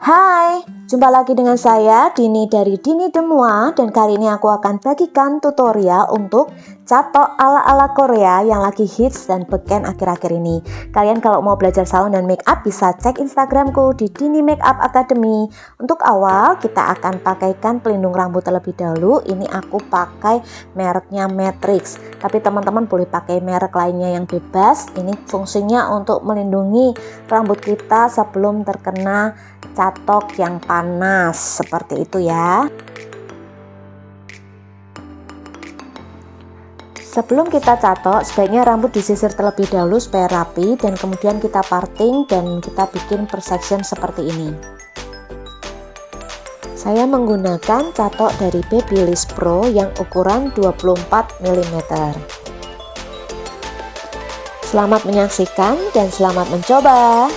Hai, jumpa lagi dengan saya Dini dari Dini Demua, dan kali ini aku akan bagikan tutorial untuk catok ala-ala Korea yang lagi hits dan beken akhir-akhir ini. Kalian kalau mau belajar salon dan make up bisa cek Instagramku di Dini Makeup Academy. Untuk awal kita akan pakaikan pelindung rambut terlebih dahulu. Ini aku pakai mereknya Matrix, tapi teman-teman boleh pakai merek lainnya yang bebas. Ini fungsinya untuk melindungi rambut kita sebelum terkena catok yang panas seperti itu ya. Sebelum kita catok, sebaiknya rambut disisir terlebih dahulu supaya rapi, dan kemudian kita parting dan kita bikin per section seperti ini. Saya menggunakan catok dari Babyliss PRO yang ukuran 24 mm. Selamat menyaksikan dan selamat mencoba.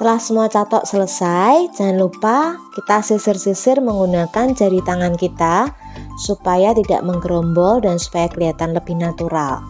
Setelah semua catok selesai, jangan lupa kita sisir-sisir menggunakan jari tangan kita supaya tidak menggerombol dan supaya kelihatan lebih natural.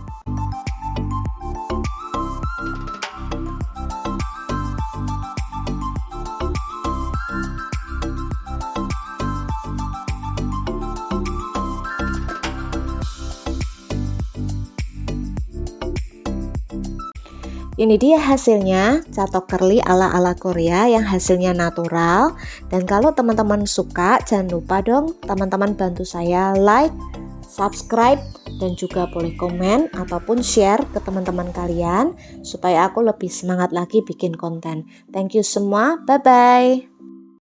Ini dia hasilnya, catok curly ala-ala Korea yang hasilnya natural. Dan kalau teman-teman suka, jangan lupa dong teman-teman bantu saya like, subscribe, dan juga boleh komen ataupun share ke teman-teman kalian supaya aku lebih semangat lagi bikin konten. Thank you semua, bye-bye.